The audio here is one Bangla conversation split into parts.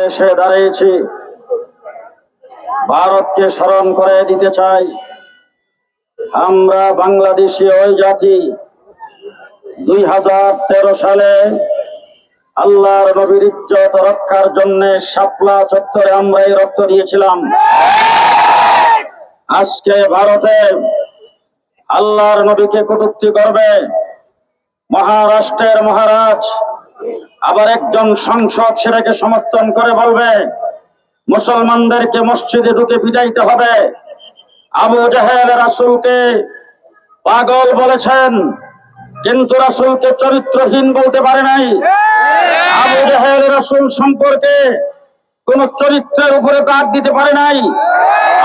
এসে দাঁড়িয়েছি। ভারতকে স্মরণ করে দিতে চাই, আমরা বাংলাদেশি ওই জাতি 2013 সালে আল্লাহর নবীর ইজ্জত রক্ষার জন্য শাপলা চত্বরে আমরা এই রক্ত দিয়েছিলাম। আজকে ভারতে আল্লাহর নবীকে কটূক্তি করবে মহারাষ্ট্রের মহারাজ, আবার একজন সংসদ সেটাকে সমর্থন করে বলবে মুসলমানদেরকে মসজিদে ঢুকে পিটাইতে হবে। আবু জাহেল রাসূলকে পাগল বলেছেন, কিন্তু রাসূলকে চরিত্রহীন বলতে পারে নাই। আবু জাহেল রাসূল সম্পর্কে কোন চরিত্রের উপরে দাগ দিতে পারে নাই।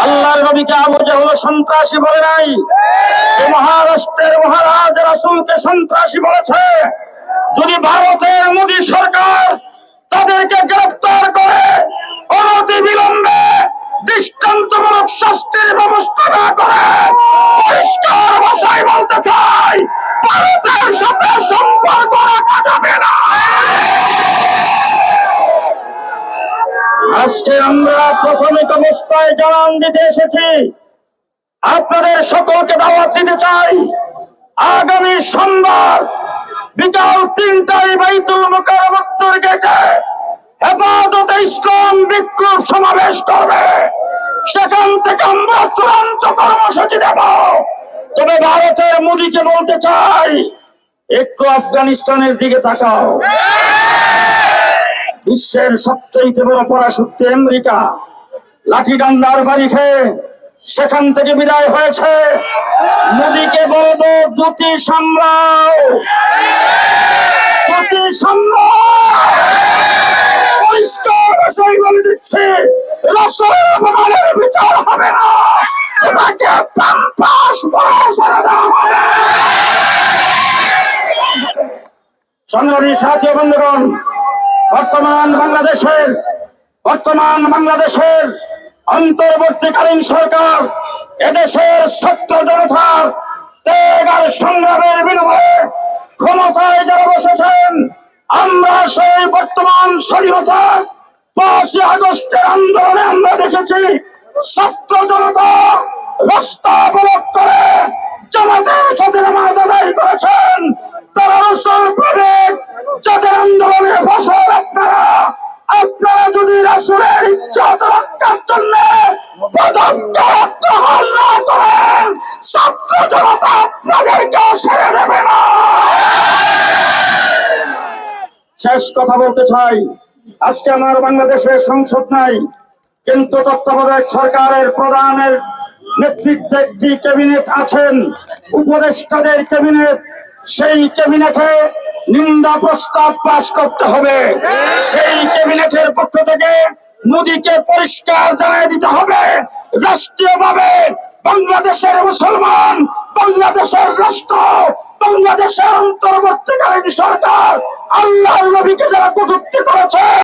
আল্লাহর নবীকে আবু জাহেল সন্ত্রাসী বলে নাই। মহারাষ্ট্রের মহারাজ রাসূলকে সন্ত্রাসী বলেছে। যদি ভারতের মোদী সরকার তাদেরকে গ্রেফতার করে অনতি বিলম্বে দৃষ্টান্তমূলক শাস্তির ব্যবস্থা না করে, পরিষ্কার ভাষায় বলতে চাই, ভারতের সাথে সম্পর্ক রাখা যাবে না। আজকে আমরা প্রাথমিক অবস্থায় জানান দিতে এসেছি, আপনাদের সকলকে দাওয়াত দিতে চাই। আগামী সোমবার বিকাল 3টায় বাইতুল মুকাররমের গেটে হেফাজতে ইসলাম বিক্ষোভ সমাবেশ করবে। সেখান থেকে আমরা চূড়ান্ত কর্মসূচি দেব। তবে ভারতের মোদীকে বলতে চাই, একটু আফগানিস্তানের দিকে তাকাও। বিশ্বের সবচেয়ে বড় পরাশক্তি আমেরিকা লাঠি ডান্ডার বাড়ি খেয়ে সেখান থেকে বিদায় হয়েছে। মোদীকে বলবো দুটি সামলাও, দুটি সামলাও। পরিষ্কার ভাষায় বলে দিচ্ছে, রাসূলের বিচার হবে না, তোমাকে পাম্পাস বসানো হবে। সংগ্রামী সাথী বন্ধুগণ, বর্তমান বাংলাদেশের অন্তর্বর্তীকালীন সরকার এদেশের ছাত্র জনতার ত্যাগ আর সংগ্রামের বিনিময়ে ক্ষমতায় যারা বসেছেন, আমরা সেই বর্তমান স্বাধীনতা 5ই আগস্টের আন্দোলনে আমরা দেখেছি ছাত্র জনতা রাস্তা অবরোধ করে জামাতের সাথে নামাজ আদায় করেছেন। তারা রাসূল প্রেমিক যাদের আন্দোলনে ফসল, আপনারা যদি রাসূলের ইজ্জত রক্ষার জন্য পদক্ষেপ গ্রহণ না করেন, ছাত্র জনতা আপনাদেরকে ছেড়ে দেবে না। শেষ কথা বলতে চাই, আজকে আমার বাংলাদেশের সংসদ নাই, কিন্তু তত্ত্বাবধায়ক সরকারের প্রধানের নেতৃত্বে একটি ক্যাবিনেট আছেন, উপদেষ্টাদের ক্যাবিনেট। সেই ক্যাবিনেটে নিন্দা প্রস্তাব পাস করতে হবে। সেই ক্যাবিনেটের পক্ষ থেকে মোদীকে পরিষ্কার জানিয়ে দিতে হবে, রাষ্ট্রীয়ভাবে বাংলাদেশের মুসলমান, বাংলাদেশের রাষ্ট্র, বাংলাদেশের অন্তর্বর্তীকালীন সরকার আল্লাহর নবীকে যারা কটূক্তি করেছে